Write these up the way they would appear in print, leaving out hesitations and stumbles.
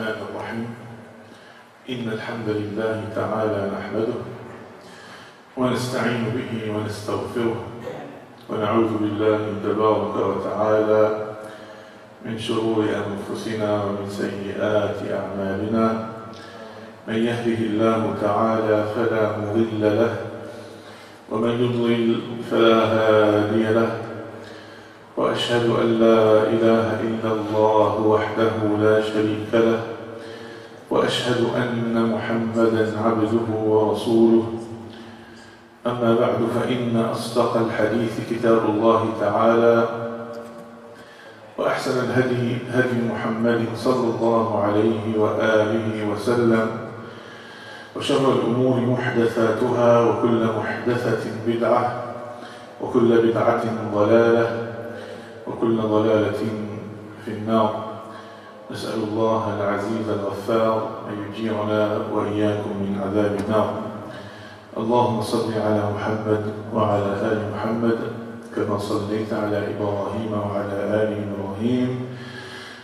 الرحمن الرحيم إن الحمد لله تعالى نحمده ونستعين به ونستغفره ونعوذ بالله تبارك وتعالى من شرور أنفسنا ومن سيئات أعمالنا من يهده الله تعالى فلا مضل له ومن يضلل فلا هادي له وأشهد أن لا إله إلا الله وحده لا شريك له وأشهد أن محمدًا عبده ورسوله أما بعد فإن أصدق الحديث كتاب الله تعالى وأحسن الهدي هدي محمد صلى الله عليه وآله وسلم وشر الأمور محدثاتها وكل محدثة بدعة وكل بدعة ضلالة وكل ضلالة في النار. نسأل الله العزيز الغفار أن يجيرنا وإياكم من عذاب النار. اللهم صل على محمد وعلى آل محمد كما صليت على إبراهيم وعلى آل إبراهيم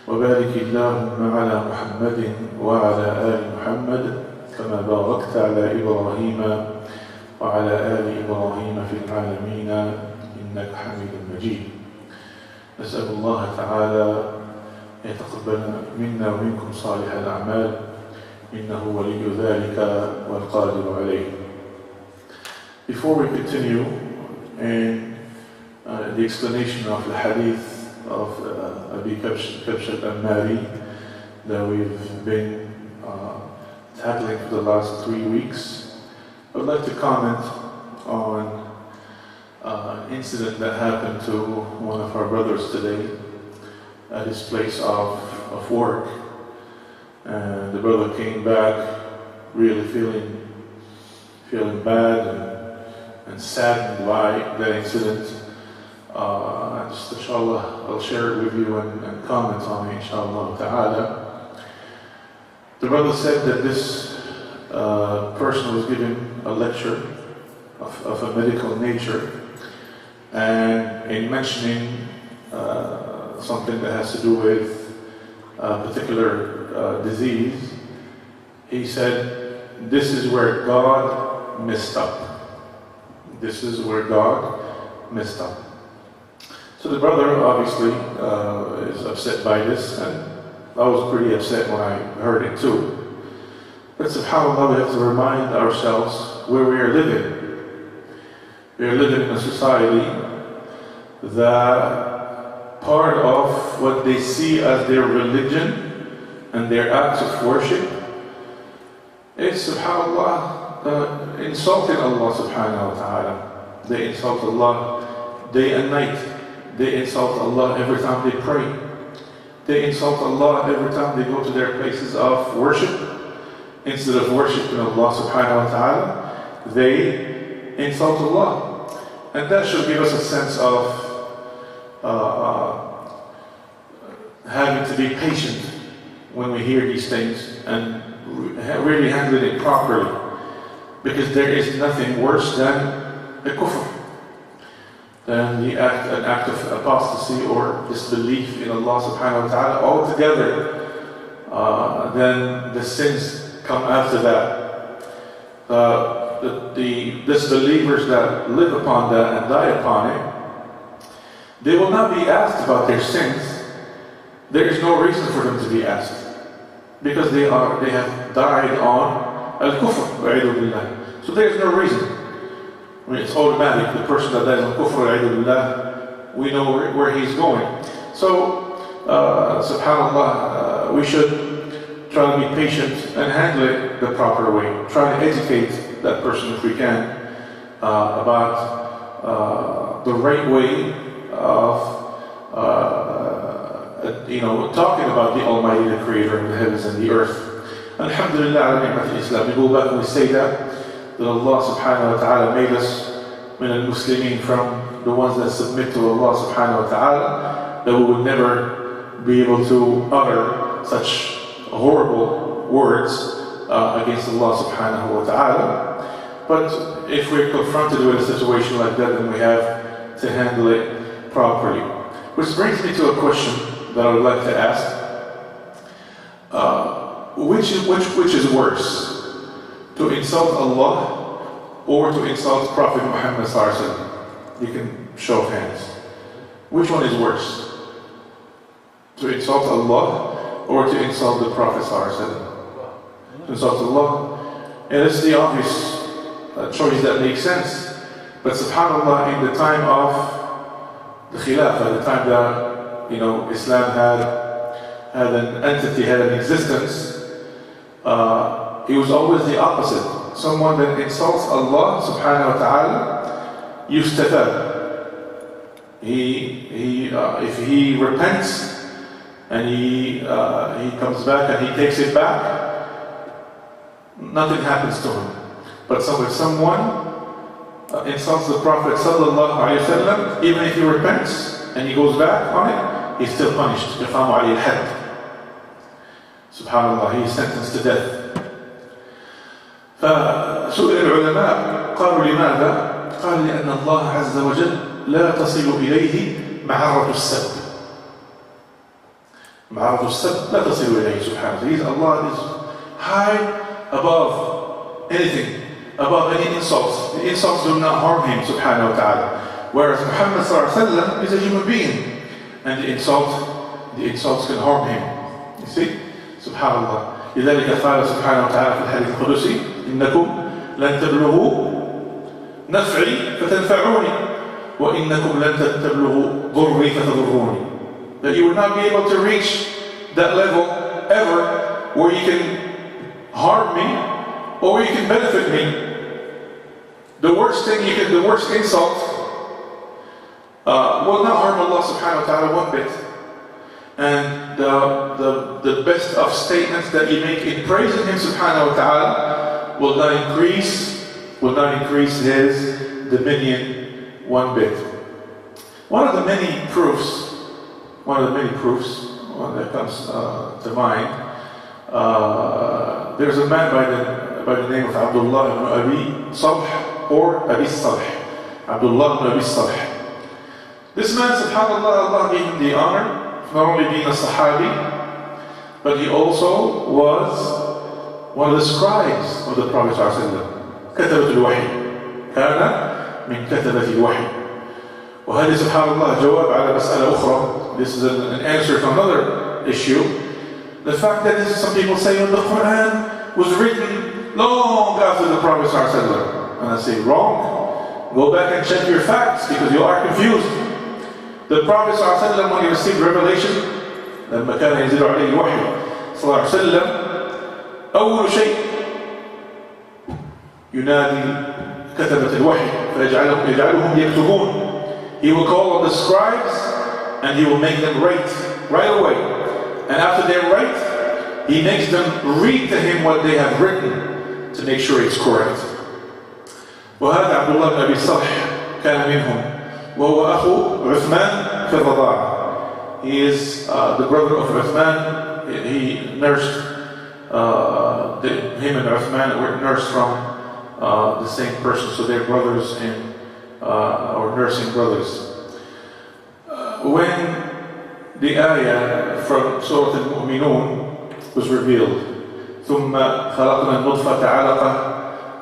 وبارك اللهم على محمد وعلى آل محمد كما باركت على إبراهيم وعلى آل إبراهيم في العالمين إنك حميد مجيد. نسأل الله تعالى يتقبل منا ومنكم صالح الأعمال إنه ولي ذلك والقادر عليه. Before we continue in the explanation of the hadith of كبشة نماري that we've been tackling for the last 3 weeks, I would like to comment on an incident that happened to one of our brothers today at his place of work. And the brother came back really feeling bad and saddened by that incident. Just inshallah, I'll share it with you and comment on it inshallah ta'ala. The brother said that this person was given a lecture of a medical nature, and in mentioning something that has to do with a particular disease, he said, this is where God messed up. This is where God messed up. So the brother obviously is upset by this, and I was pretty upset when I heard it too. But subhanAllah, we have to remind ourselves where we are living. We are living in a society that part of what they see as their religion and their acts of worship is, subhanAllah, insulting Allah subhanahu wa ta'ala. They insult Allah day and night. They insult Allah every time they pray. They insult Allah every time they go to their places of worship. Instead of worshiping Allah subhanahu wa ta'ala, they insult Allah. And that should give us a sense of having to be patient when we hear these things and really handle it properly. Because there is nothing worse than a kufr, than an act of apostasy or disbelief in Allah subhanahu wa ta'ala altogether. Then the sins come after that. The disbelievers that live upon that and die upon it, they will not be asked about their sins. There is no reason for them to be asked, because they have died on al-kufr, wa'idhu billah. So there is no reason. I mean, it's automatic. The person that dies on kufr, wa'idhu billah, we know where he's going. So, subhanAllah, we should try to be patient and handle it the proper way. Try to educate that person if we can about the right way of talking about the Almighty, the Creator of the heavens and the earth. Alhamdulillah ala ni'mat al-Islam. We go back and we say that Allah subhanahu wa ta'ala made us min al-Muslimin, from the ones that submit to Allah subhanahu wa ta'ala, that we would never be able to utter such horrible words against Allah subhanahu wa ta'ala. But if we're confronted with a situation like that, then we have to handle it properly. Which brings me to a question that I would like to ask. which is worse? To insult Allah or to insult Prophet Muhammad sallallahu alaihi wasallam? You can show of hands. Which one is worse? To insult Allah or to insult the Prophet sallallahu alaihi wasallam? To insult Allah. And it's the obvious choice that makes sense. But subhanAllah, in the time of the Khilafah, the time that Islam had an entity, had an existence, it was always the opposite. Someone that insults Allah subhanahu wa ta'ala, yustatab. If he repents and he comes back and he takes it back, nothing happens to him. But if someone insults the Prophet sallallahu alaihi wasallam, even if he repents and he goes back on it, he's still punished. يقام عليه الحد. Subhanallah, he is sentenced to death. فسئل العلماء قالوا لماذا؟ قال لأن الله عز وجل لا تصل إليه معرة السب. معرة السب لا تصل إليه سبحانه. Allah is high above anything, above any insults. The insults do not harm him subhanahu wa ta'ala. Whereas Muhammad sallallahu alaihi wasallam is a human being, and the insults can harm him. You see? Subhanallah. لذلك قال سبحانه وتعالى في الحديث القدسي: إنكم لن تبلغوا نفعي فتنفعوني وإنكم لن تبلغوا ضري فتضروني. That you will not be able to reach that level ever where you can harm me or you can benefit me. The worst insult will not harm Allah subhanahu wa ta'ala one bit. And the best of statements that you make in praising Him subhanahu wa ta'ala will not increase His dominion one bit. One of the many proofs that comes to mind, there's a man by the name of Abdullah ibn Abi Salh or Abi Salh. Abdullah ibn Abi Salh. This man, subhanallah, Allah gave him the honor not only being a Sahabi, but he also was one of the scribes of the Prophet ﷺ. كتبة الوحي. كان من كتبة الوحي. وهذه سبحان الله جواب على مسألة أخرى. This is an answer to another issue. The fact that some people say the Quran was written long after the Prophet ﷺ. And I say wrong. Go back and check your facts because you are confused. The Prophet ﷺ, when he received revelation, لما كان ينزل عليه الوحي صلى الله عليه وسلم، أول شيء ينادي كتبة الوحي فيجعلهم يكتبون. He will call on the scribes and he will make them write right away. And after they write, he makes them read to him what they have written to make sure it's correct. وهذا عبد الله بن أبي صلح كان منهم. وهو أخو عثمان في الرضاعة. He is the brother of Uthman. He nursed, him and Uthman were nursed from the same person, so they're brothers or nursing brothers. When the ayah from Surah Al-Mu'minun was revealed, ثم خلقنا النطفة علقة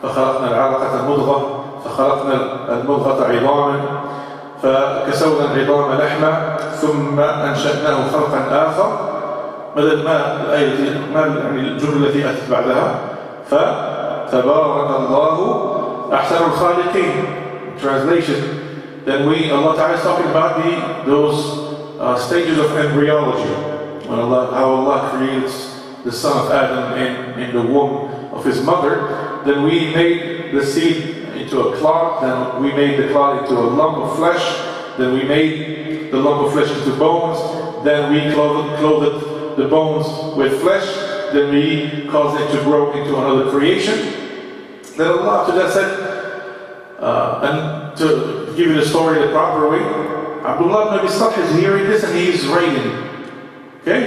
فخلقنا العلقة مضغة فخلقنا المضغة عظاما فكسونا العظام لحما ثم أنشأناه خلقا آخر. بدل ما الآية يعني الجملة التي أتت بعدها فتبارك الله أحسن الخالقين. Translation, then Allah Ta'ala is talking about those stages of embryology. When how Allah creates the son of Adam in the womb of his mother, then we made the seed into a clot, then we made the clot into a lump of flesh, then we made the lump of flesh into bones, then we clothed the bones with flesh, then we caused it to grow into another creation. Then Allah after that said, and to give you the story the proper way, Abdullah ibn Abi Salh is hearing this and he is writing. Okay?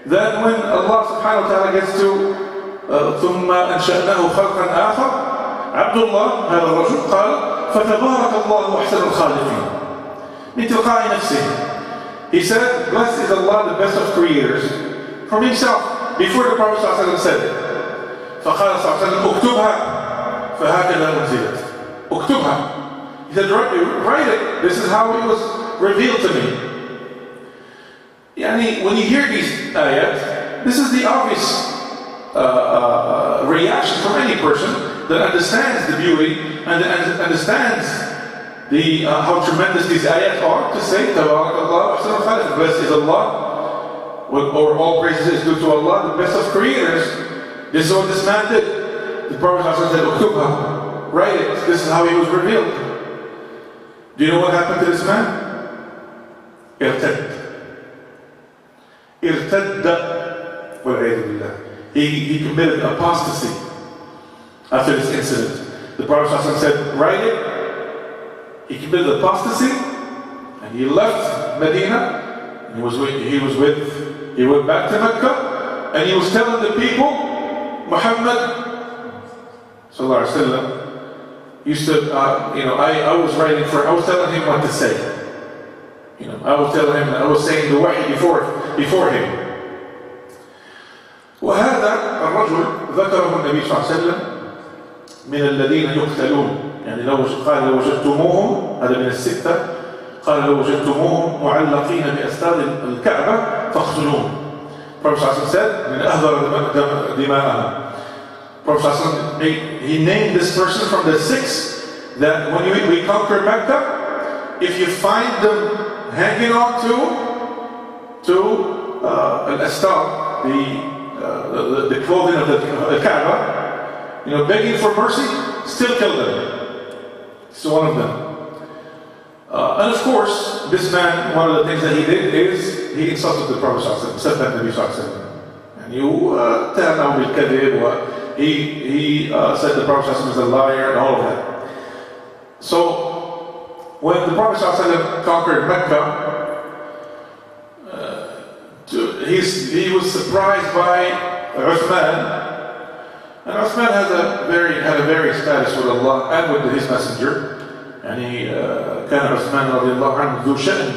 Then when Allah subhanahu wa ta'ala gets to ثم أنشأناه خلقا آخر, Abdullah هذا الرجل قال فتبارك الله أحسن الخالقين من تلقاء نفسه. He said, blessed is Allah, the best of creators, from himself. before the Prophet ﷺ said it. فقال صلى الله عليه وسلم اكتبها فهكذا أنزلت. اكتبها. He said, write it. This is how it was revealed to me. Yani, when you hear these ayat, this is the obvious reaction from any person that understands the beauty and understands how tremendous these ayat are, to say, Tabarakallah, ahsanul khaliq, blessed is Allah, or all praises is due to Allah, the best of creators. This is what this man did. The Prophet said, Uktubha, write it. This is how he was revealed. Do you know what happened to this man? Irtad. He committed apostasy after this incident. The Prophet said, write it. He committed apostasy and he left Medina. And he went back to Mecca and he was telling the people, Muhammad sallallahu alaihi wasallam used to, I was telling him what to say. I was saying the wahy before him. وهذا الرجل ذكره النبي صلى الله عليه وسلم من الذين يقتلون. يعني قال لو وجدتموهم، هذا من الستة، قال لو وجدتموهم معلقين بأستار الكعبة فاقتلوهم. Prophet ﷺ said, من أهدر دماءهم. Prophet ﷺ, he named this person from the six that when we conquer Mecca, if you find them hanging on to al-astar, the clothing of the Kaaba, begging for mercy, still kill them. It's one of them. And of course, this man, one of the things that he did is he insulted the Prophet ﷺ, said he said the Prophet ﷺ is a liar and all of that. So when the Prophet ﷺ conquered Mecca, he was surprised by Uthman, and Uthman had a very status with Allah and with his messenger. يعني كان عثمان رضي الله عنه ذو شأن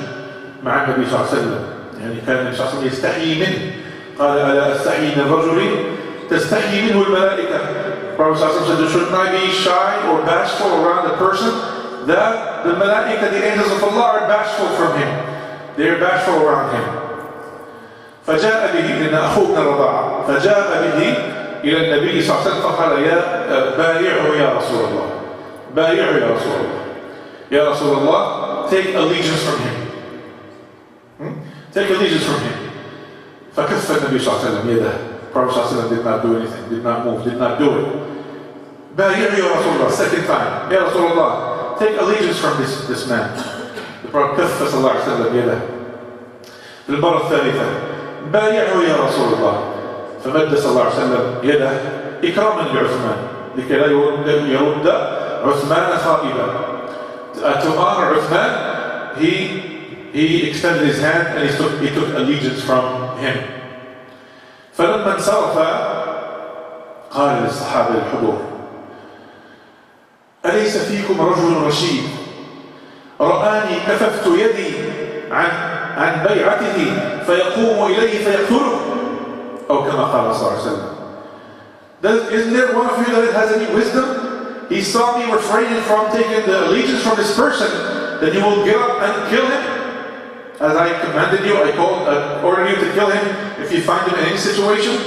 مع النبي صلى الله عليه وسلم. يعني كان النبي صلى الله عليه وسلم يستحيي منه. قال ألا أستحيي من رجل تستحيي منه الملائكة. Prophet صلى الله عليه وسلم said, shouldn't I be shy or bashful around a person that the malaika, the angels of Allah, are bashful from him? They are bashful around him. فجاء به إن أخونا رضاعه فجاء به إلى النبي صلى الله عليه وسلم فقال بايعه يا رسول الله بايعه يا رسول الله يا رسول الله take allegiance from him. Take allegiance from him. فكف النبي صلى الله عليه وسلم يده. Prophet صلى الله عليه وسلم did not do anything, did not move, did not do it. بايعه يا رسول الله, second time. يا رسول الله, take allegiance from this man. The Prophet كف صلى الله عليه وسلم يده. في المرة الثالثة بايعه يا رسول الله, فمد صلى الله عليه وسلم يده إكراما لعثمان لكي لا يرد عثمان خائبا. To honor Uthman, he extended his hand and he took allegiance from him. فلما انصرف قال للصحابة الحضور أليس فيكم رجل رشيد رآني كففت يدي عن بيعته فيقوم إليه فيقتله أو كما قال صلى الله عليه وسلم. Isn't there one of you that has any wisdom? He saw me refraining from taking the allegiance from this person, then you will get up and kill him. As I commanded you, I ordered you to kill him if you find him in any situation.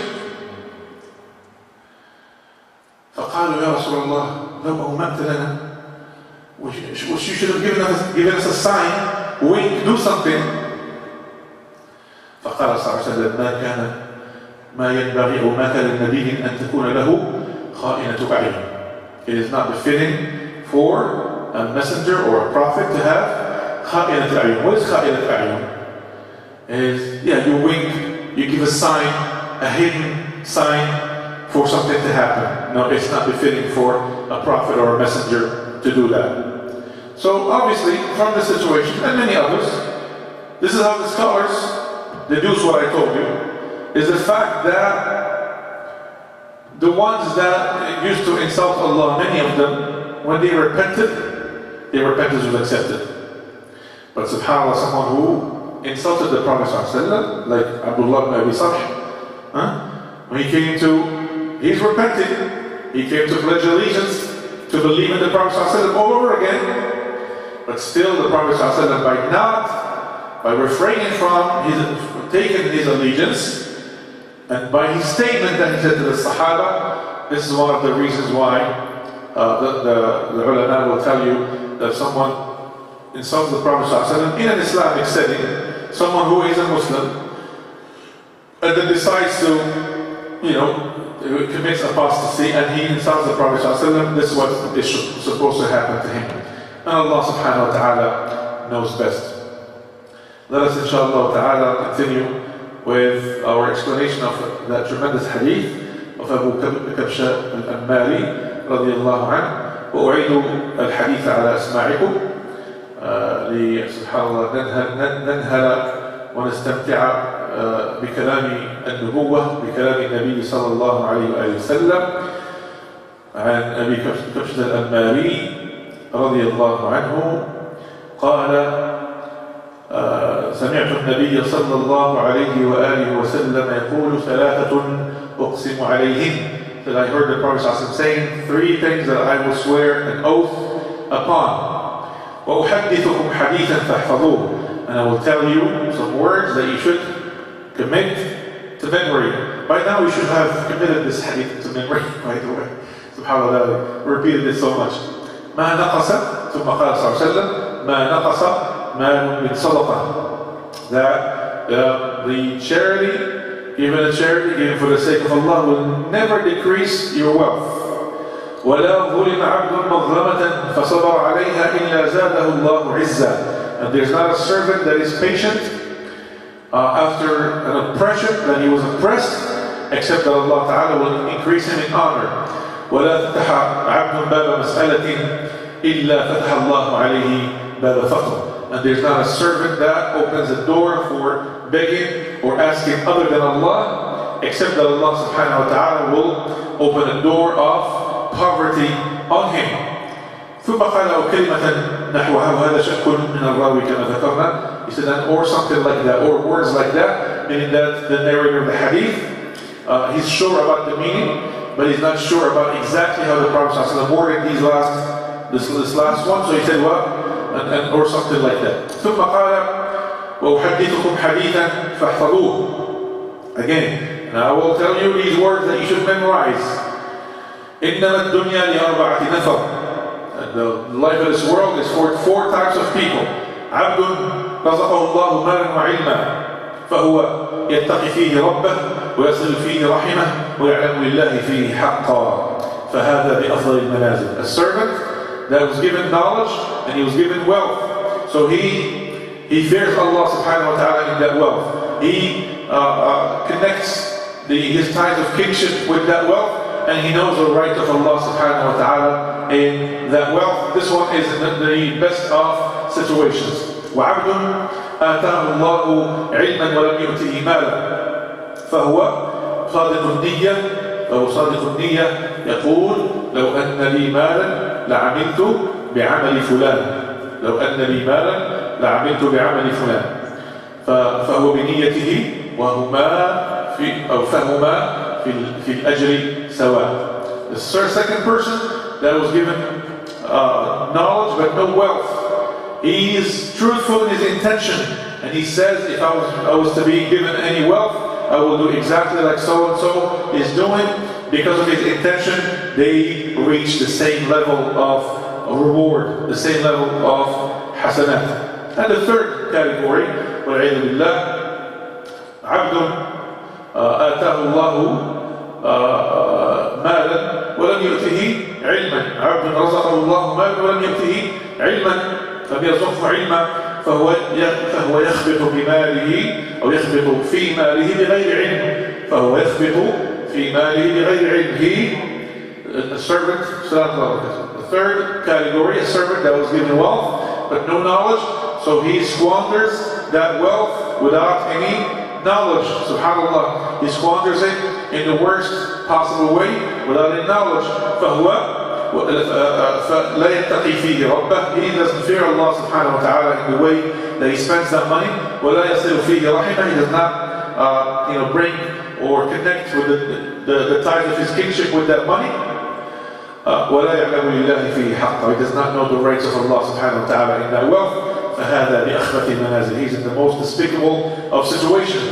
فقالوا يا رسول الله لو أومأت لنا, you should have given us a sign, wink, do something. فقال صلى الله عليه وسلم ما ينبغي أو ما كان للنبي أن تكون له خائنة أعين. It is not befitting for a messenger or a prophet to have خائنة أعين. What is خائنة أعين? You wink, you give a sign, a hidden sign for something to happen. No, it's not befitting for a prophet or a messenger to do that. So obviously, from this situation and many others, this is how the scholars deduce what I told you, is the fact that the ones that used to insult Allah, many of them, when they repented, their repentance was accepted. But subhanAllah, someone who insulted the Prophet ﷺ, like Abdullah ibn Abi Sarh, when he's repenting, he came to pledge allegiance, to believe in the Prophet ﷺ all over again, but still the Prophet ﷺ, by refraining from taking his allegiance, and by his statement that he said to the Sahaba, this is one of the reasons why the ulama will tell you that someone insults the Prophet ﷺ in an Islamic setting, someone who is a Muslim, and then decides to, commits apostasy and he insults the Prophet ﷺ, this is what is supposed to happen to him. And Allah subhanahu wa ta'ala knows best. Let us inshallah ta'ala continue with our explanation of that tremendous hadith of Abu كبشة النماري رضي الله عنه. وأعيد الحديث على أسماعكم سبحان الله ننهل ونستمتع بكلام النبوة، بكلام النبي صلى الله عليه وآله وسلم عن أبي كبشة النماري رضي الله عنه قال: سمعت النبي صلى الله عليه وآله وسلم يقول: ثلاثة أقسم عليهن. That I heard the Prophet saying, 3 things that I will swear an oath upon. وأحدثكم حديثا فاحفظوه. And I will tell you some words that you should commit to memory. By now we should have committed this hadith to memory, by the way. SubhanAllah, we repeated it so much. ما نقص, ثم قال صلى الله عليه وسلم, ما نقص مال من صدقة. That the charity, given for the sake of Allah, will never decrease your wealth. ولا ظلم عبد مظلمة فصبر عليها إلا زاده الله عزا. And there's not a servant that is patient after an oppression, that he was oppressed, except that Allah Ta'ala will increase him in honor. ولا فتح عبد باب مسألة إلا فتح الله عليه باب فقر. And there's not a servant that opens a door for begging or asking other than Allah, except that Allah subhanahu wa ta'ala will open a door of poverty on him. ثم قال كلمة نحوها وهذا شك من الراوي كما ذكرنا. He said, or something like that, or words like that, meaning that the narrator of the hadith, he's sure about the meaning, but he's not sure about exactly how the Prophet ﷺ worded this last one. So he said, what? And or something like that. ثم قال وأحدثكم حديثا فاحفظوه. Again, and I will tell you these words that you should memorize. إنما الدنيا لأربعة نفر. The life of this world is for 4 types of people. عبد رزقه الله مالا وعلما فهو يتقي فيه ربه ويصل فيه رحمه ويعلم لله فيه حقا فهذا بأفضل المنازل. A servant that was given knowledge and he was given wealth, so he fears Allah subhanahu wa ta'ala in that wealth. He connects his ties of kinship with that wealth, and he knows the right of Allah subhanahu wa ta'ala in that wealth. This one is the best of situations. وعبد آتاه الله علما ولم يؤته مالا فهو صادق النية. يقول لو أن لي مالا لعملت بعمل فلان. لو أن لي مالا لعملت بعمل فلان. فهو بنيته فهما في الأجر سواء. The second person that was given knowledge but no wealth, he is truthful in his intention, and he says, if I was to be given any wealth, I will do exactly like so and so is doing. Because of his intention, they reach the same level of reward, the same level of hasanat. And the third category, وَالْعِيَذُ بِاللَّهِ, عَبْدٌ آتَاهُ اللَّهُ مَالًا وَلَمْ يُؤْتِهِ عِلْمًا. عَبْدٌ رَزَقَهُ اللَّهُ مَالًا وَلَمْ يُؤْتِهِ عِلْمًا فَلَمْ يَرْزُقْهُ عِلْمًا فهو يخبط بماله أو يخبط في ماله بغير علم. فهو يخبط في ماله بغير علم. A servant, the third category, a servant that was given wealth but no knowledge, so he squanders that wealth without any knowledge. SubhanAllah, he squanders it in the worst possible way without any knowledge. فهو لا يتقي فيه ربه. He doesn't fear Allah subhanahu wa ta'ala in the way that he spends that money. ولا يصل فيه رحمه. He does not bring or connect with the ties of his kingship with that money. وَلَا يَعْلَمُ لِلَّهِ فِيهِ حَقًّا. He does not know the rights of Allah subhanahu wa ta'ala in that wealth. فَهَذَا بِأَخْبَثِ مَنَازِلِ. He's in the most despicable of situations.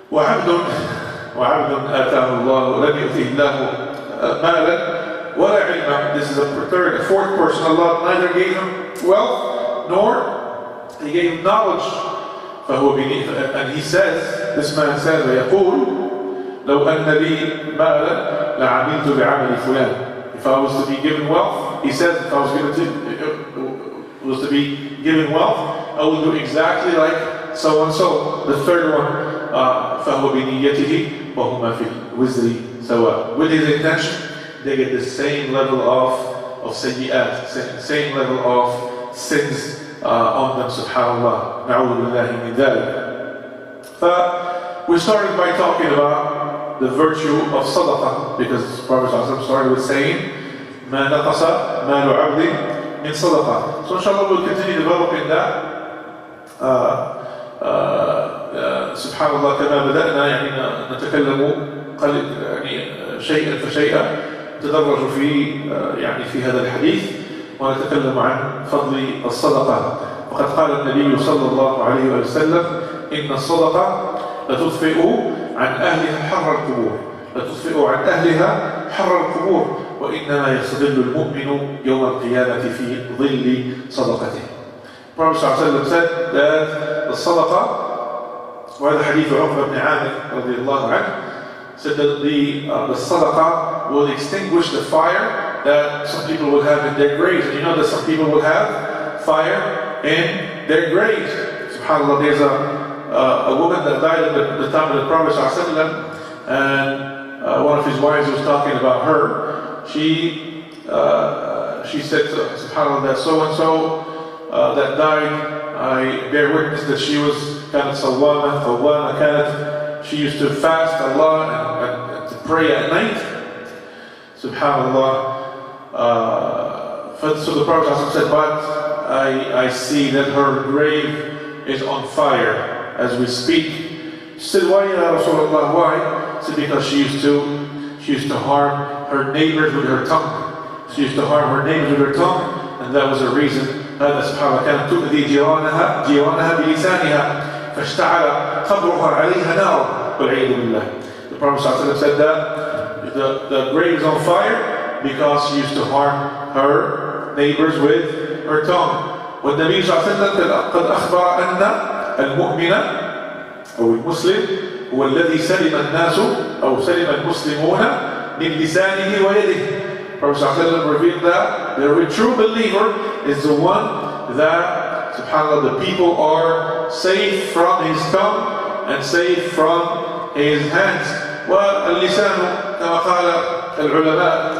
وَعَبْدٌ آتَاهُ اللَّهُ لَمْ يُؤْتِهِ اللَّهُ مَالًا وَلَا عِلْمًا. This is a fourth person. Allah neither gave him wealth nor He gave him knowledge. And he says, this man says, وَيَقُولُ لَوْ أَنَّ لِي مَالًا لَعَمِلْتُ بِعَمَلِ فُلَانٍ. If I was to be given wealth, he says, if I was to be given wealth, I will do exactly like so and so. The third one, فَهُوَ بِنِيَّتِهِ وَهُمَا فِي الْوِزْرِ سَوَاء. With his intention, they get the same level of sayyi'at, same level of sins on them, subhanAllah. Na'udhu billahi min dhalik. We started by talking about the virtue of sadaqah, because Prophet ﷺ started with saying, مَا نَقَصَ مَالُ عَبْدٍ مِنْ صَدَقَةٍ. So inshallah we'll continue developing that. subhanallah, كما بدأنا يعني نتكلم شيئا فشيئا، نتدرج في هذا الحديث ونتكلم عن فضل الصدقة. وقد قال النبي صلى الله عليه وسلم: إن الصدقة لتطفئ عن أهلها حر القبور وإنما يستظل المؤمن يوم القيامة في ظل صدقته. Prophet ﷺ said that the sadaqah, وهذا حديث عقبة بن عامر رضي الله عنه, said that the sadaqah will extinguish the fire that some people will have in their graves. And you know that some people will have fire in their graves. SubhanAllah, there's a woman that died at the time of the Prophet ﷺ, and one of his wives was talking about her. She said, SubhanAllah, that so-and-so that died, I bear witness that she was كانت صوامة كانت, she used to fast Allah and to pray at night. SubhanAllah. So the Prophet said, but I see that her grave is on fire as we speak. She said, why, Ya Rasulullah, why? She said, because she used to harm her neighbors with her tongue. She used to harm her neighbors with her tongue, and that was the reason. هذا سبحانه كانت تؤذي جيرانها بلسانها فاشتعل قبرها عليها نار والعياذ بالله. The Prophet ﷺ said that the grave is on fire because she used to harm her neighbors with her tongue. والنبي صلى الله عليه وسلم قد أخبر أن المؤمن أو المسلم هو الذي سلم الناس أو سلم المسلمون من لسانه ويده. Prophet ﷺ revealed that the true believer is the one that, subhanAllah, the people are safe from his tongue and safe from his hands. واللسان كما قال العلماء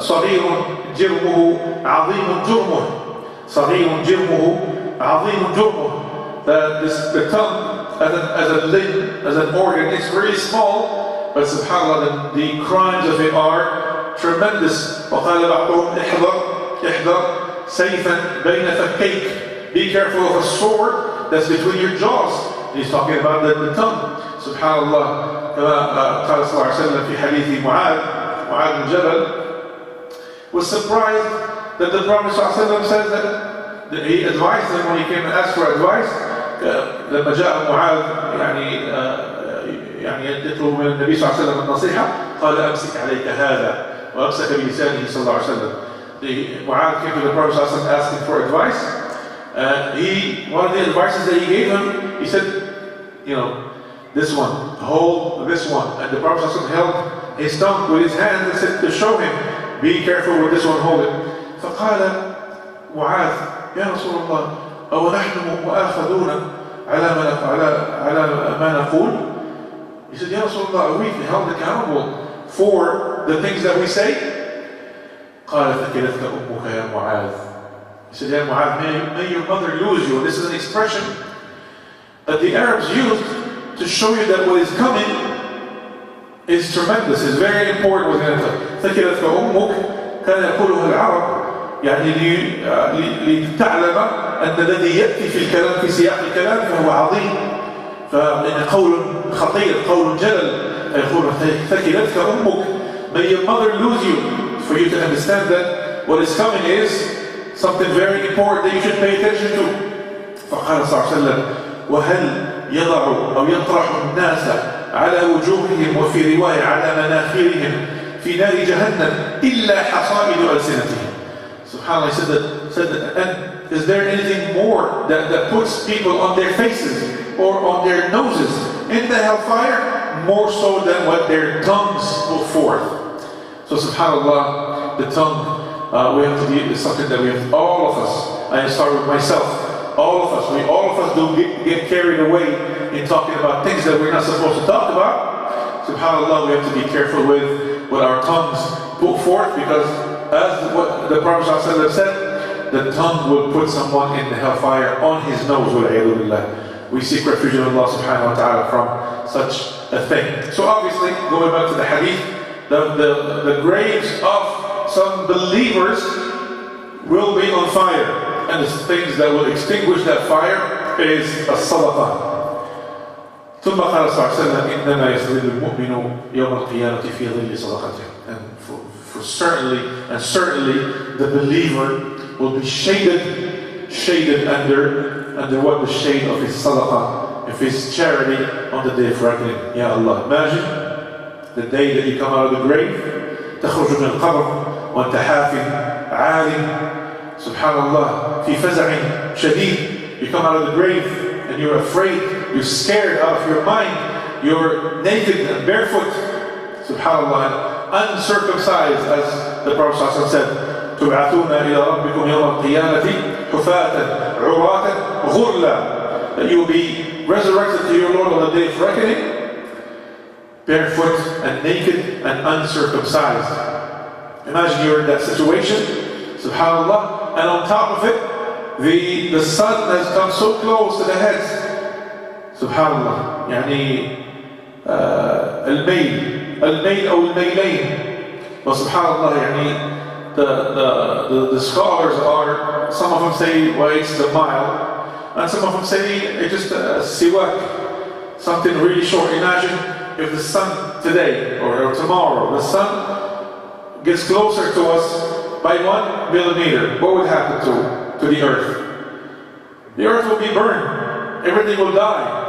صغير جرمه عظيم جرمه. صغير جرمه عظيم جرمه. That the tongue as a limb, as an organ, is very small, but subhanAllah, the crimes of it are tremendous. وقال بعضهم احذر سيفا بين فكيك. Be careful of a sword that's between your jaws. He's talking about the tongue. Subhanallah. كما قال صلى الله عليه وسلم في حديث معاذ بن جبل, was surprised that the Prophet صلى الله عليه وسلم says that he advised him when he came and asked for advice. لما جاء معاذ يعني يطلب من النبي صلى الله عليه وسلم النصيحة, قال أمسك عليك هذا وأمسك بلسانه صلى الله عليه وسلم. Mu'adh came to the Prophet صلى الله عليه وسلم asking for advice, and one of the advices that he gave him, he said, this one, hold this one. And the Prophet صلى الله عليه وسلم held his tongue with his hands and said to show him, be careful with this one, hold it. فقال معاذ يا رسول الله أو نحن مؤاخذون على ما نقول. He said, Ya Rasulullah, are we held accountable for the things that we say? قال ثكلتك أمك يا معاذ. He said, Ya Mu'adh, may your mother lose you. And this is an expression that the Arabs used to show you that what is coming is tremendous, is very important. ثكلتك أمك كان يقولها العرب يعني لتعلم أن الذي يأتي في الكلام في سياق الكلام فهو عظيم. فإن قول خطير قول جلل يقول ثكلتك أمك. May your mother lose you, for you to understand that what is coming is something very important that you should pay attention to. فقال صلى الله عليه وسلم وهل يضع أو يطرح الناس على وجوههم وفي رواية على مناخرهم في نار جهنم إلا حصائد ألسنتهم. SubhanAllah, he said that, and is there anything more that puts people on their faces or on their noses in the hellfire more so than what their tongues put forth? So SubhanAllah, the tongue, we have to be, is something that we have, all of us, I start with myself, all of us do get carried away in talking about things that we're not supposed to talk about. SubhanAllah, we have to be careful with what our tongues put forth, because as what the Prophet ﷺ said, the tongue will put someone in the hellfire on his nose. We seek refuge in Allah subhanahu wa ta'ala from such a thing. So obviously, going back to the hadith, the graves of some believers will be on fire, and the things that will extinguish that fire is as-sadaqah. ثم قال صلى الله عليه وسلم إنما يظل المؤمن يوم القيامة في ظل صدقته. And for certainly the believer will be shaded under what the shade of his sadaqah, of his charity on the day of reckoning. Ya Allah, imagine the day that you come out of the grave, تخرج من القبر وأنت حافٍ عالٍ, subhanallah, في فزع شديد. You come out of the grave and you're afraid, you're scared out of your mind, you're naked and barefoot, subhanallah, uncircumcised, as the Prophet ﷺ said, تُبْعَثُونَ إِلَىٰ رَبِّكُمْ يَوْمَ الْقِيَامَةِ حُفَاةً عُرَاةً غُرْلًا. That you will be resurrected to your Lord on the day of reckoning, barefoot and naked and uncircumcised. Imagine you're in that situation, subhanallah, and on top of it, the sun has come so close to the heads, subhanallah, يعني الميل أو الميلين. But subhanallah, يعني the scholars are, some of them say, well, it's the mile, and some of them say it's just a siwak, something really short. Imagine if the sun today or tomorrow, the sun gets closer to us by 1 millimeter, what would happen to the earth? The earth will be burned, everything will die.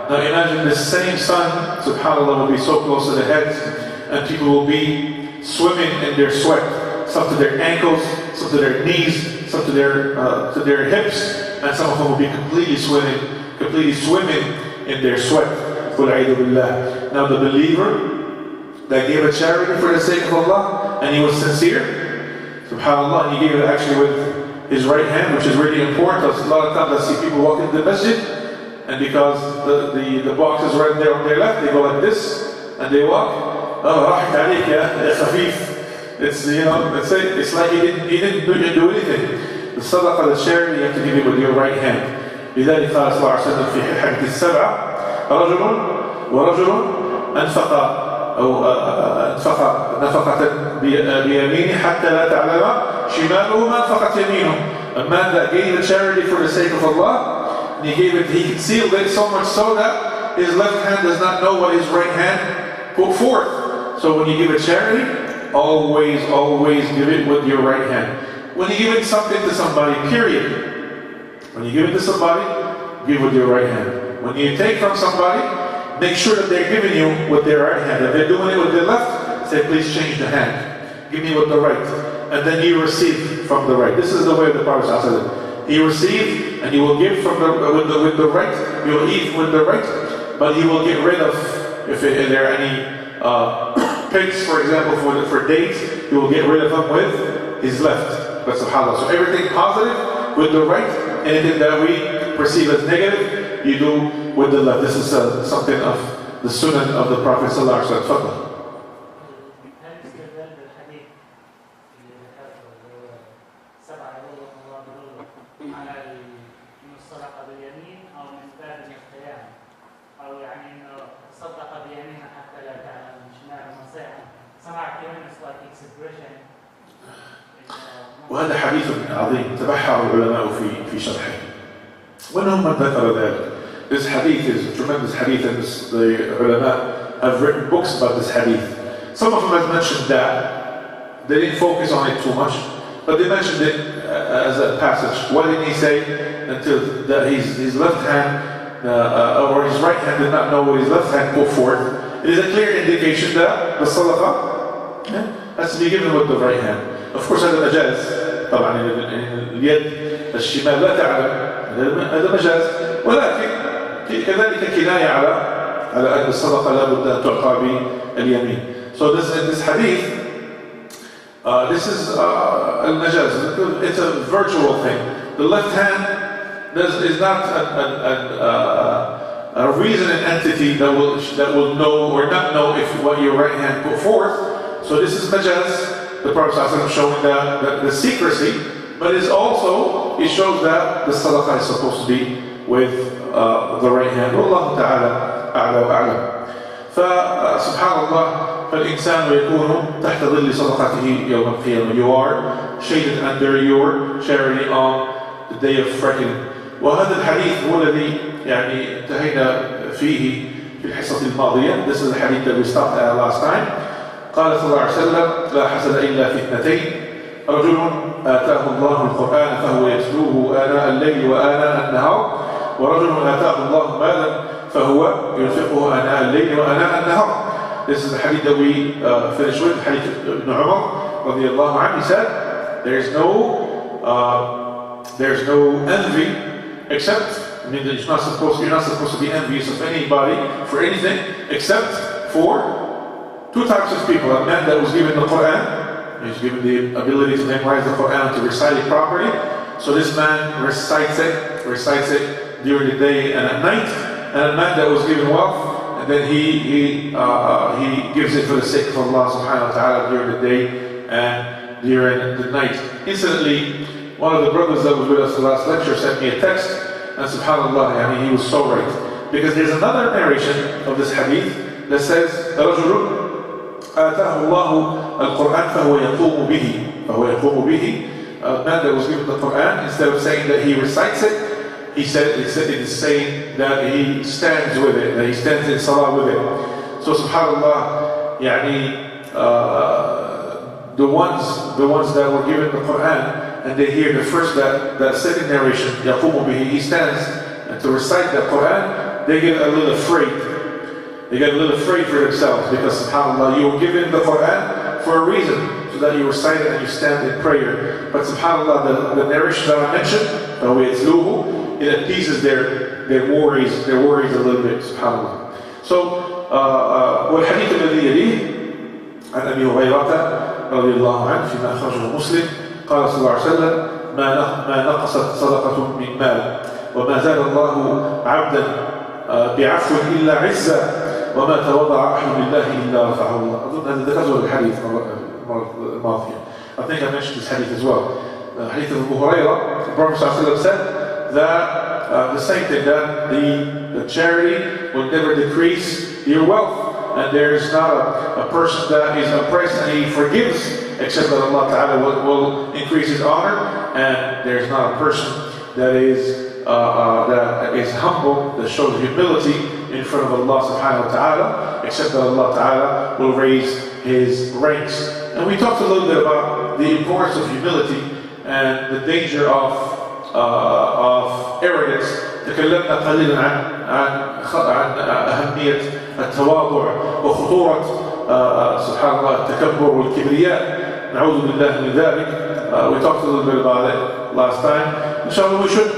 Now imagine the same sun, subhanAllah, will be so close to the heads, and people will be swimming in their sweat, some to their ankles, some to their knees, some to their hips, and some of them will be completely swimming in their sweat. Now the believer that gave a charity for the sake of Allah, and he was sincere, subhanAllah, he gave it actually with his right hand, which is really important. A lot of times I see people walk into the masjid, and because the box is right there on their left, they go like this, and they walk. Oh, rahmat alayk ya khafif. It's, you know, it's like he didn't do anything. The sadaqah, the charity, you have to give it with your right hand. لذلك قال صلى الله عليه وسلم في حديث السبعة ورجل أنفق نفقة بيمينه حتى لا تعلم شماله ما أنفقت يمينه. A man that gave a charity for the sake of Allah, and he concealed it so much so that his left hand does not know what his right hand put forth. So when you give a charity, always give it with your right hand. When you give something to somebody, period. When you give it to somebody, give with your right hand. When you take from somebody, make sure that they're giving you with their right hand. If they're doing it with their left, say, please change the hand. Give me with the right. And then you receive from the right. This is the way of the Prophet ﷺ. He receives and he will give from with the right. He will eat with the right, but he will get rid of, if there are any pigs, for example, for dates, he will get rid of them with his left. But subhanAllah. So everything positive with the right. Anything that we perceive as negative, you do with the left. This is something of the sunnah of the Prophet sallallahu alaihi wasallam. وهذا حديث عظيم تبحر العلماء في شرحه، ومنهم من ذكر ذلك. This hadith is a tremendous hadith, and the ulama have written books about this hadith. Some of them have mentioned that. They didn't focus on it too much, but they mentioned it as a passage. What did he say? Until that his left hand or his right hand did not know what his left hand put forth. It is a clear indication that the sadaqah has to be given with the right hand. Of course, هذا مجاز. طبعا اليد الشمال لا تعلم، هذا مجاز، ولكن كذلك كناية على أن الصدقة لا بد أن تعطى باليمين. So this hadith, this is al-majaz. It's a virtual thing. The left hand is not a reasoning entity that will know or not know if what your right hand put forth. So this is majaz. The Prophet ﷺ showing the secrecy, but it shows that the sadaqah is supposed to be with the right hand. والله تعالى أعلى وأعلم. فسبحان الله، فالإنسان يكون تحت ظل صدقته يوم القيامة. You are shaded under your charity on the day of reckoning. وهذا الحديث هو الذي يعني انتهينا فيه في الحصة الماضية. This is the hadith that we stopped at last time. قال صلى الله عليه وسلم: لا حسد إلا في اثنتين، رجل آتاه الله القرآن فهو يتلوه آناء الليل وآناء النهار، ورجل آتاه الله مالا فهو ينفقه آناء الليل وآناء النهار. This is the hadith that we finished with, hadith Ibn Umar رضي الله عنه. He said, there's no envy except, you're not supposed to be envious of anybody for anything except for two types of people. A man that was given the Quran, he's given the ability to memorize the Quran, to recite it properly. So this man recites it during the day and at night. And a man that was given wealth, and then he gives it for the sake of Allah subhanahu wa ta'ala during the day and during the night. Incidentally, one of the brothers that was with us the last lecture sent me a text, and subhanallah, he was so right. Because there's another narration of this hadith that says, رجل آتاه الله القرآن فهو يقوم به. A man that was given the Quran, instead of saying that he recites it, he said it is saying that he stands with it, that he stands in salah with it. So subhanallah, the ones that were given the Quran and they hear that second narration, يقوم به, he stands, and to recite the Quran, they get a little afraid. They get a little afraid for themselves, because subhanAllah, you were given the Quran for a reason, so that you recite it and you stand in prayer. But subhanAllah, the narration that I mentioned, it appeases their worries a little bit, subhanAllah. So, والحديث الذي يليه عن أبي هريرة رضي الله عنه فيما أخرجه مسلم قال صلى الله عليه وسلم: ما نقصت صدقة من مال، وما زاد الله عبدا بعفو إلا عزة، وما تواضع أحد لله إلا رفعه الله. أظن هذا ذكرته الحديث الماضية. I think I mentioned this hadith as well. Hadith of Abu Hurairah, the Prophet ﷺ said that the same thing, that the charity will never decrease your wealth, and there is not a person that is oppressed and he forgives except that Allah Ta'ala will increase his honor, and there is not a person that is humble, that shows humility in front of Allah subhanahu wa ta'ala, except that Allah ta'ala will raise his ranks. And we talked a little bit about the importance of humility and the danger of arrogance. تكلمنا قليلا عن أهمية التواضع وخطورة سبحان الله التكبر والكبرياء. نعوذ بالله من ذلك. We talked a little bit about it last time. Inshallah, we should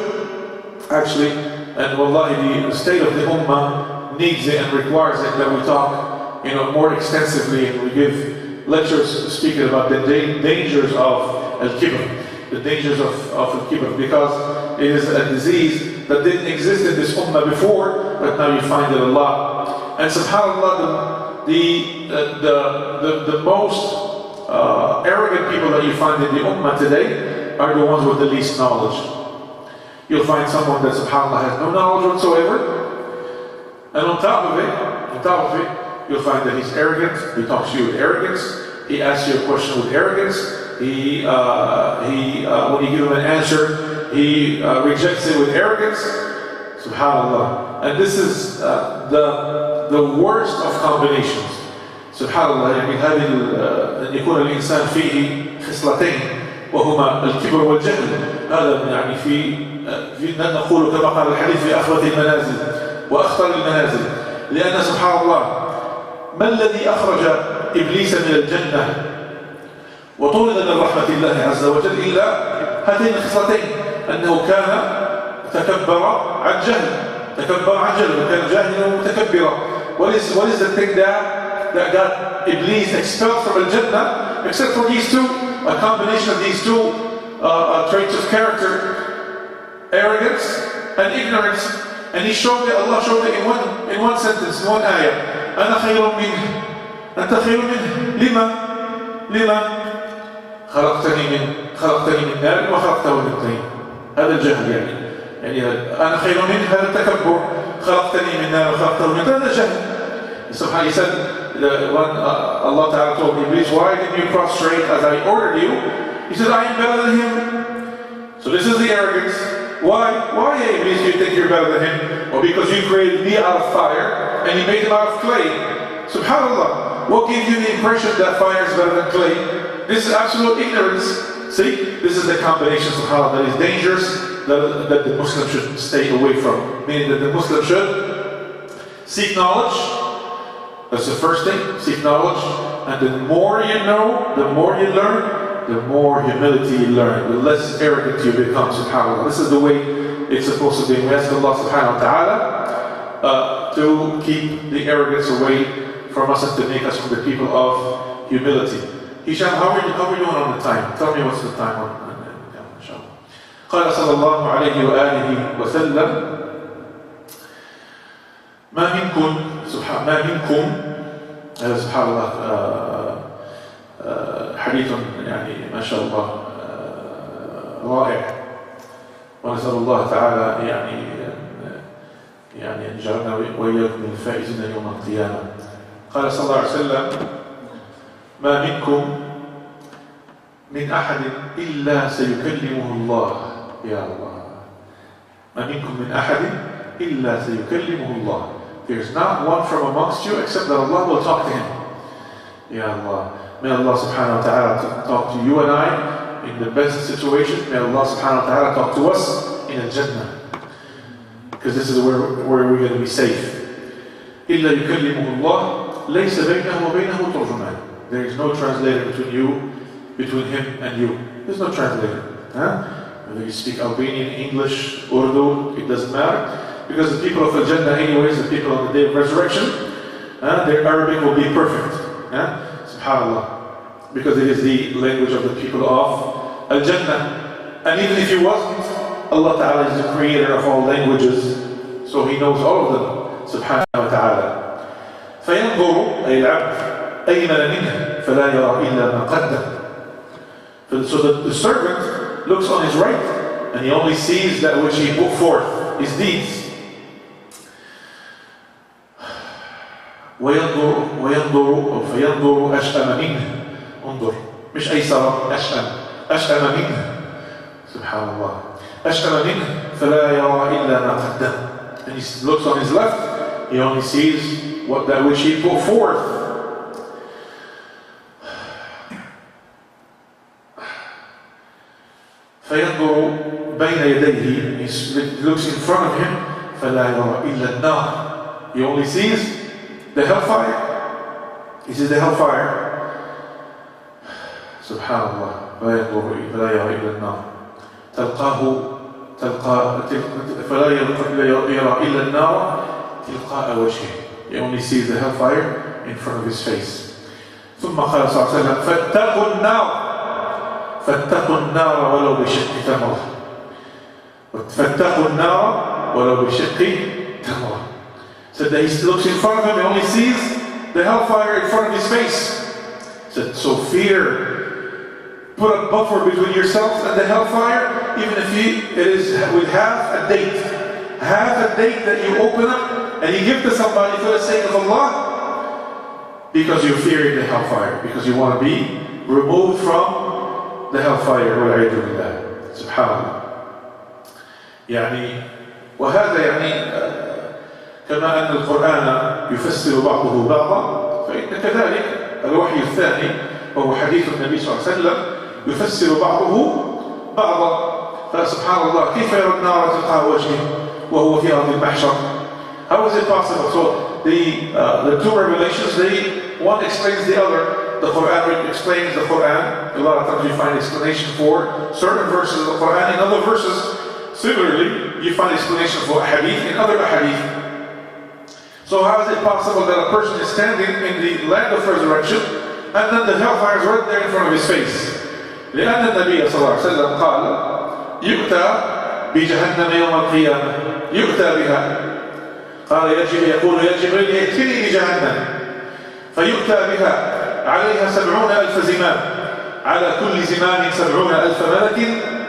actually, and wallahi, the state of the ummah needs it and requires it that we talk, more extensively, and we give lectures speaking about the dangers of al-kibr, the dangers of al-kibr, because it is a disease that didn't exist in this ummah before, but now you find it a lot. And subhanAllah, the most arrogant people that you find in the ummah today are the ones with the least knowledge. You'll find someone that subhanAllah has no knowledge whatsoever, and on top of it, you'll find that he's arrogant. He talks to you with arrogance. He asks you a question with arrogance. When you give him an answer, he rejects it with arrogance. SubhanAllah. And this is the worst of combinations. سبحان الله. يعني هذه أن يكون الإنسان فيه خصلتين وهما الكبر والجهل. هذا يعني في نقول كما قال الحديث في أخبث المنازل وأخطر المنازل. لأن سبحان الله ما الذي أخرج إبليس من الجنة وطرد من رحمة الله عز وجل إلا هاتين الخصلتين، أنه كان تكبر عن جهل وكان جاهلا ومتكبرا. What is the thing that got Iblis expelled from Al-Jannah except for these two, a combination of these two traits of character, arrogance and ignorance. And Allah showed it in one sentence, in one ayah. أنا خير منه أنت خير منه لما خلقتني من نار وخلقته من طين. هذا الجهل يعني أنا خير منه، هذا التكبر. خلقتني من نار وخلقته من طين، هذا الجهل. سبحانه. He said when Allah Ta'ala told Iblis, why didn't you prostrate as I ordered you? He said, I am better than him. So this is the arrogance. Why Iblis, do you think you're better than him? Or because you created me out of fire and he made him out of clay. SubhanAllah. What gave you the impression that fire is better than clay? This is absolute ignorance. See, this is the combination, subhanAllah, that is dangerous, that the Muslim should stay away from. Meaning that the Muslim should seek knowledge. That's the first thing, seek knowledge. And the more you know, the more you learn, the more humility you learn, the less arrogant you become, subhanAllah. This is the way it's supposed to be. We ask Allah subhanahu wa ta'ala to keep the arrogance away from us and to make us from the people of humility. Hisham, how are we doing on the time? Tell me what's the time on inshallah. قال صلى الله عليه وآله وسلم ما منكم سبحان الله حديث يعني ما شاء الله رائع، ونسأل الله تعالى يعني أن يجعلنا وإياكم من الفائزين يوم القيامة. قال صلى الله عليه وسلم ما منكم من أحد إلا سيكلمه الله. يا الله. ما منكم من أحد إلا سيكلمه الله. There is not one from amongst you except that Allah will talk to him. Ya Allah. May Allah subhanahu wa ta'ala talk to you and I in the best situation. May Allah subhanahu wa ta'ala talk to us in Al-Jannah. Because this is where we're going to be safe. إِلَّا يُكَلِّمُهُ اللَّهُ لَيْسَ بَيْنَهُ وَبَيْنَهُ تُرْجُمَانٌ. There is no translator between him and you. There's no translator. Whether you speak Albanian, English, Urdu, it doesn't matter. Because the people of Al-Jannah anyways, the people on the day of resurrection, their Arabic will be perfect. SubhanAllah. Because it is the language of the people of Al-Jannah. And even if he wasn't, Allah Ta'ala is the creator of all languages. So He knows all of them. Subhanahu wa ta'ala. فَيَنْظُرُ أي العبد أَيْمَنَ مِنْهِ فَلَا يَرَى إِلَّا مَا قَدَّمَ. So the servant looks on his right and he only sees that which he put forth, his deeds. فينظر أشأم منه. انظر مش أيسر، أشأم منه. سبحان الله. أشأم منه فلا يرى إلا ما قدم. And he looks on his left, he only sees that which he put forth. فينظر بين يديه, he looks in front of him, فلا يرى إلا النار. He only sees the hellfire. He sees the hellfire. Subhanallah. فلا يرى إلا النار. فلا يرى إلا النار تلقاء وجهه. He only sees the hellfire in front of his face. ثم قال صلى الله عليه وسلم فاتقوا النار ولو بشق تمرة. فاتقوا النار ولو بشق تمرة. So that he looks in front of him, he only sees the hellfire in front of his face. So fear, put a buffer between yourself and the hellfire, even if it is with half a date that you open up and you give to somebody for the sake of Allah, because you're fearing the hellfire, because you want to be removed from the hellfire. Subhanallah. يعني وهذا يعني كما أن القرآن يفسر بعضه بعضا، فإن كذلك الوحي الثاني وهو حديث النبي صلى الله عليه وسلم يفسر بعضه بعضا. فسبحان الله كيف يرى النار تلقاء وجهه وهو في أرض المحشر؟ How is it possible? So the two revelations, one explains the other. The Quran explains the Quran. A lot of times you find explanation for certain verses of the Quran. In other verses, similarly, you find explanation for hadith in other hadith. So how is it possible that a person is standing in the land of resurrection and then the hellfire is right there in front of his face? لأن النبي صلى الله عليه وسلم قال يؤتى بجهنم يوم القيامة يؤتى بها قال يقول يا جبريل ائتني بجهنم فيؤتى بها عليها 70,000 زمام على كل زمام 70,000 ملك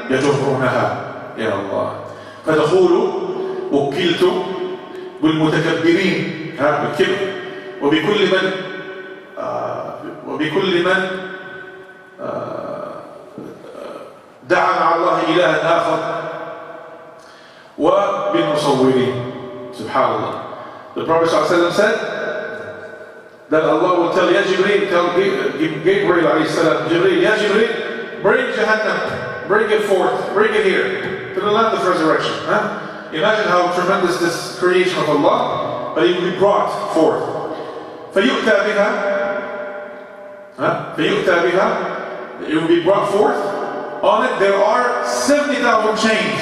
يجرونها يا الله فتقول وكلت بالمتكبرين بالكبر وبكل من دعا مع الله إلها آخر وبالمصورين. Subhanallah. The Prophet ﷺ said that Allah will tell Jibreel, tell Gabriel alayhi salam, Jibreel, Ya Jibreel, bring Jahannam, bring it forth, bring it here to the land of resurrection. Imagine how tremendous this creation of Allah, but it will be brought forth. فَيُؤْتَى بِهَا, it will be brought forth. On it there are 70,000 chains.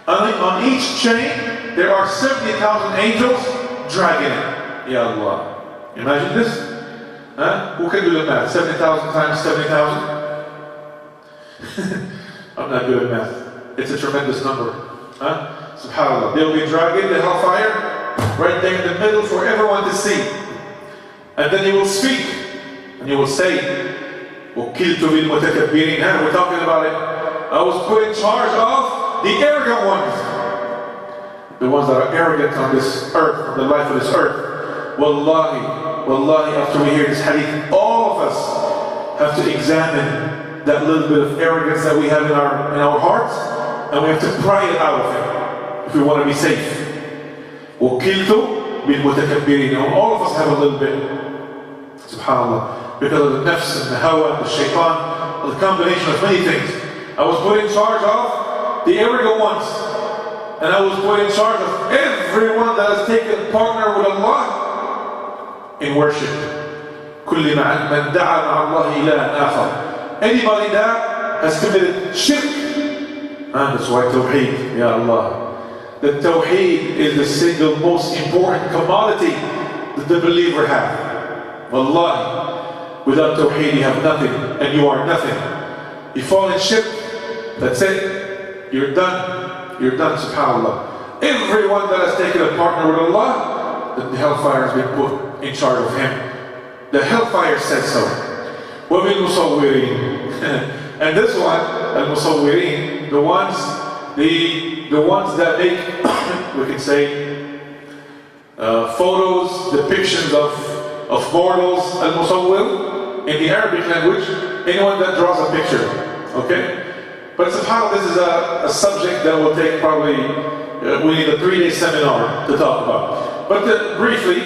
On each chain there are 70,000 angels dragging it. Ya Allah. Imagine this. Who can do the math? 70,000 times 70,000? I'm not good at math. It's a tremendous number. SubhanAllah. They'll be dragging the hellfire right there in the middle for everyone to see. And then you will speak. And you will say, وَكِلْتُ بِالْمُتَكَبِّرِينَ. We're talking about it. I was put in charge of the arrogant ones. The ones that are arrogant on this earth, on the life of this earth. Wallahi, after we hear this hadith, all of us have to examine that little bit of arrogance that we have in our hearts, and we have to pry it out of it if we want to be safe. وَكِلْتُ بِالْمُتَكَبِّرِينَ. All of us have a little bit. SubhanAllah. Because of the nafs and the hawa, the shaitan, the combination of many things. I was put in charge of the arrogant ones. And I was put in charge of everyone that has taken partner with Allah in worship. كل من دعا مع الله إلها آخر. Anybody that has committed shirk. And that's why Tawheed, Ya Allah. The Tawheed is the single most important commodity that the believer has. Wallahi. Without Tawheed you have nothing, and you are nothing. You fall in shirk, that's it. You're done. You're done, subhanAllah. Everyone that has taken a partner with Allah, then the hellfire has been put in charge of him. The hellfire said so. وَبِالْمُصَوِّرِينَ. And this one, al-Musawwirin, the ones that make, we can say, photos, depictions of mortals, al-Musawwir. In the Arabic language, anyone that draws a picture, okay? But subhanAllah, this is a subject that will take probably, we need a 3-day seminar to talk about. But briefly,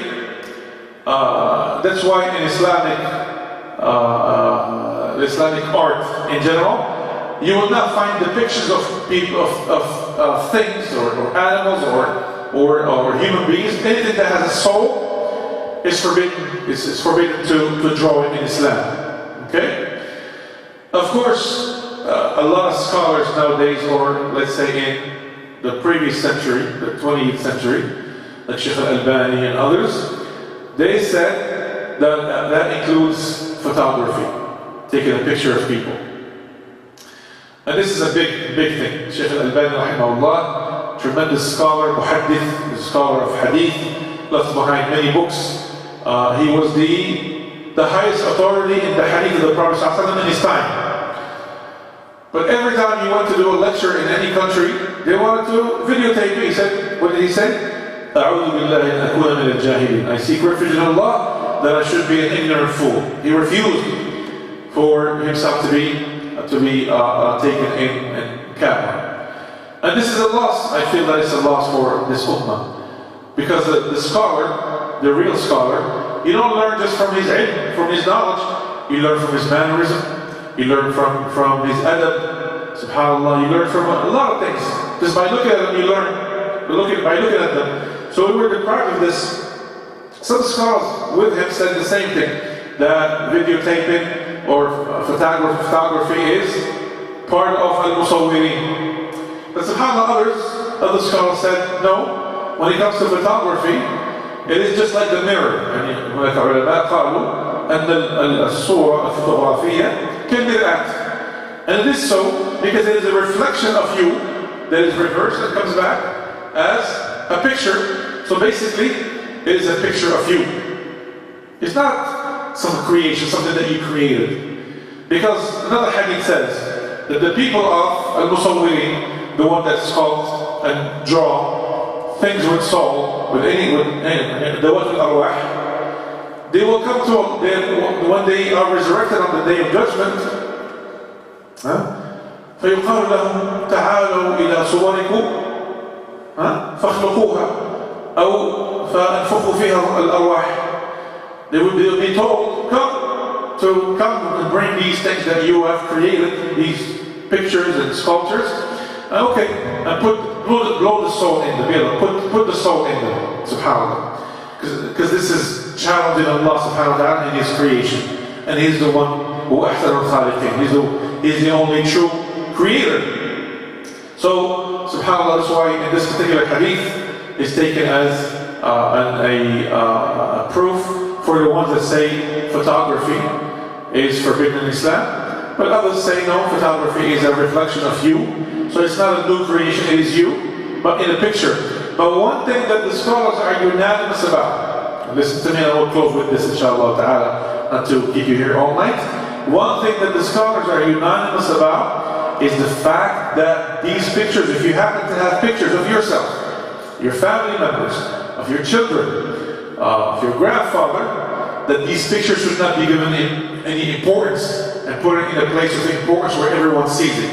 that's why in Islamic art in general, you will not find depictions of people, of things or animals or human beings. Anything that has a soul is forbidden. It's forbidden to draw in Islam. Okay? Of course, a lot of scholars nowadays, or let's say in the previous century, the 20th century, like Sheikh Al-Albani and others, they said that includes photography, taking a picture of people. And this is a big thing. Sheikh Al-Albani, rahimahullah, tremendous scholar, muhaddith, scholar of hadith, left behind many books. He was the highest authority in the hadith of the Prophet ﷺ in his time. But every time he went to do a lecture in any country, they wanted to videotape me. He said, what did he say? أعوذ بالله أن أكون من الجاهلين. I seek refuge in Allah that I should be an ignorant fool. He refused for himself to be taken in camera. And this is a loss. I feel that it's a loss for this ummah. Because the scholar, the real scholar, you don't learn just from his ilm, from his knowledge. You learn from his mannerism. You learn from his adab. SubhanAllah, you learn from a lot of things. Just by looking at them, you learn. By looking at them. So we were deprived of this. Some scholars with him said the same thing, that videotaping or photography is part of al-musawwirin. But subhanAllah, other scholars said, no, when it comes to photography, it is just like the mirror. هناك علماء قالوا أن الصورة الفوتوغرافية كالمرآة. And it is so because it is a reflection of you that is reversed and comes back as a picture. So basically, it is a picture of you. It's not some creation, something that you created. Because another hadith says that the people of al-musawwirin, the one that sculpt and draw things with soul, with the one with arwah, they will come to when they are resurrected on the day of judgment. فيقال لهم تعالوا إلى صوركم فاخلقوها أو فانفخوا فيها الأرواح. They will be told, come and bring these things that you have created, these pictures and sculptures. Okay, and blow the soul in them. Put the soul in them. Subhanallah. Because this is challenging Allah subhanahu wa ta'ala in His creation. And He's the one who ahsan al-khaliqin. He's the only true creator. So, subhanAllah, that's why in this particular hadith is taken as a proof for the ones that say photography is forbidden in Islam. But others say no, photography is a reflection of you. So it's not a new creation, it is you, but in a picture. But one thing that the scholars are unanimous about, listen to me and I will close with this inshallah ta'ala, not to keep you here all night. One thing that the scholars are unanimous about is the fact that these pictures, if you happen to have pictures of yourself, your family members, of your children, of your grandfather, that these pictures should not be given any importance and put it in a place of importance where everyone sees it.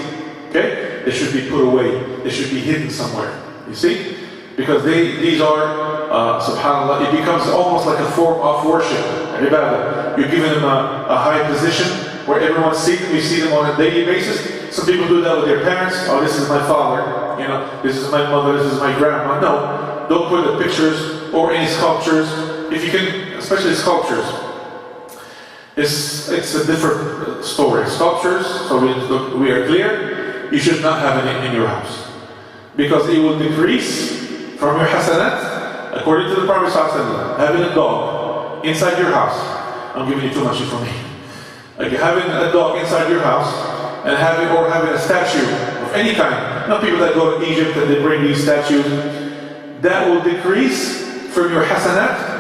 Okay? They should be put away. They should be hidden somewhere. You see? Because these are, subhanAllah, it becomes almost like a form of worship. Ibadah. You're giving them a high position where everyone sees them. You see them on a daily basis. Some people do that with their parents. Oh, this is my father. You know, this is my mother. This is my grandma. No, don't put the pictures or any sculptures. If you can, especially sculptures. It's a different story. Sculptures, so we are clear, you should not have it in your house. Because it will decrease from your hasanat, according to the Prophet ﷺ, having a dog inside your house. I'm giving you too much information. Like having a dog inside your house and having a statue of any kind. Not people that go to Egypt and they bring these statues. That will decrease from your hasanat.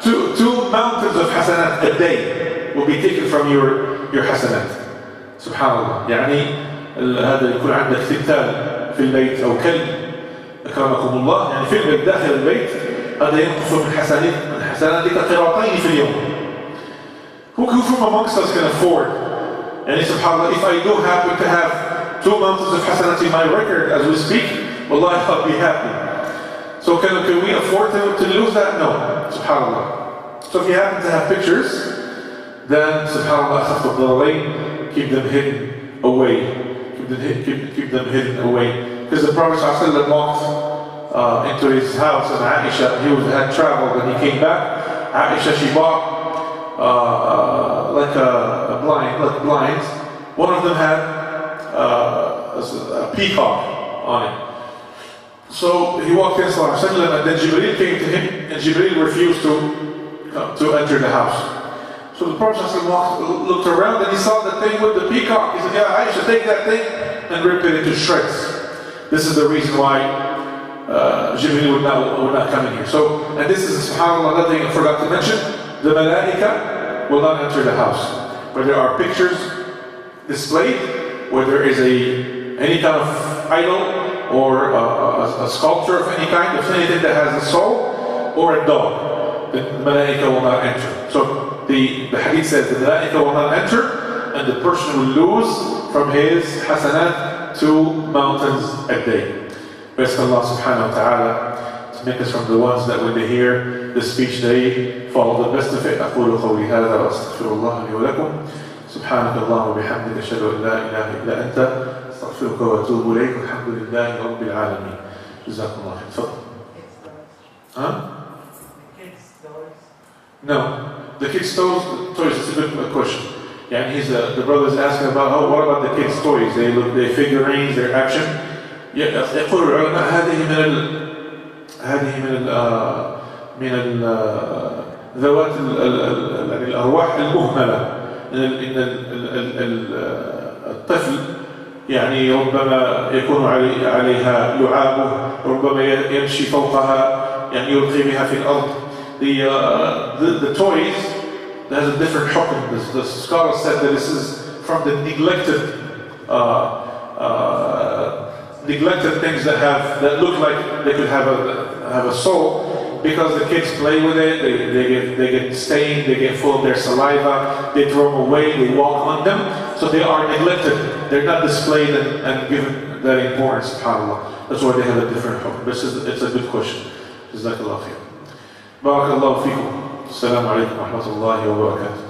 Two mountains of hasanat a day will be taken from your hasanat. Subhanallah. يعني هذا يكون عندك تمثال في البيت أو كلب أكرمكم الله، يعني في البيت داخل البيت هذا ينقص من حسناتك قراطين في اليوم. Who from amongst us can afford? And subhanallah, if I do happen to have 2 mountains of hasanat in my record as we speak, wallahi I'll be happy. So can we afford to lose that? No. Subhanallah. So if you happen to have pictures, then subhanallah, keep them hidden away. Keep them hidden away. Because the Prophet ﷺ walked into his house and Aisha, he had traveled and he came back. Aisha, she bought like blinds. One of them had a peacock on it. So he walked in Sallallahu and then Jibreel came to him and Jibreel refused to enter the house. So the Prophet looked around and he saw the thing with the peacock. He said, yeah, Aisha, take that thing and rip it into shreds. This is the reason why Jibreel would not come in here. So, and this is subhanAllah, another thing I forgot to mention, the malaika will not enter the house. Where there are pictures displayed, where there is any kind of idol, or a sculpture of any kind, of anything that has a soul, or a dog, the malaika will not enter. So the hadith says the malaika will not enter, and the person will lose from his hasanat 2 mountains a day. We ask Allah subhanahu wa ta'ala to make us from the ones that when they hear the speech they follow the best of it. أقول قولي هذا وأستغفر الله لي ولكم. سبحانك اللهم وبحمدك أشهد أن لا إله إلا أنت أستغفرك وأتوب إليك والحمد لله رب العالمين. جزاكم الله خير. تفضل. No, the kids' toys is a good question. Yeah, the brother is asking about what about the kids' toys? They figurines, their action. يقول العلماء هذه من ذوات الأرواح المهملة. إن الطفل يعني ربما يكون عليها لعابه، ربما يمشي فوقها، يعني يلقي بها في الأرض. The toys, there's a different hukm. The scholar said that this is from the neglected things that look like they could have a soul, because the kids play with it, they get stained, they get full of their saliva, they throw them away, they walk on them, so they are neglected. They're not displayed and given that importance. SubhanAllah. That's why they have a different hukm. It's a good question. Jazakallah khair. بارك الله فيكم. السلام عليكم ورحمة الله وبركاته.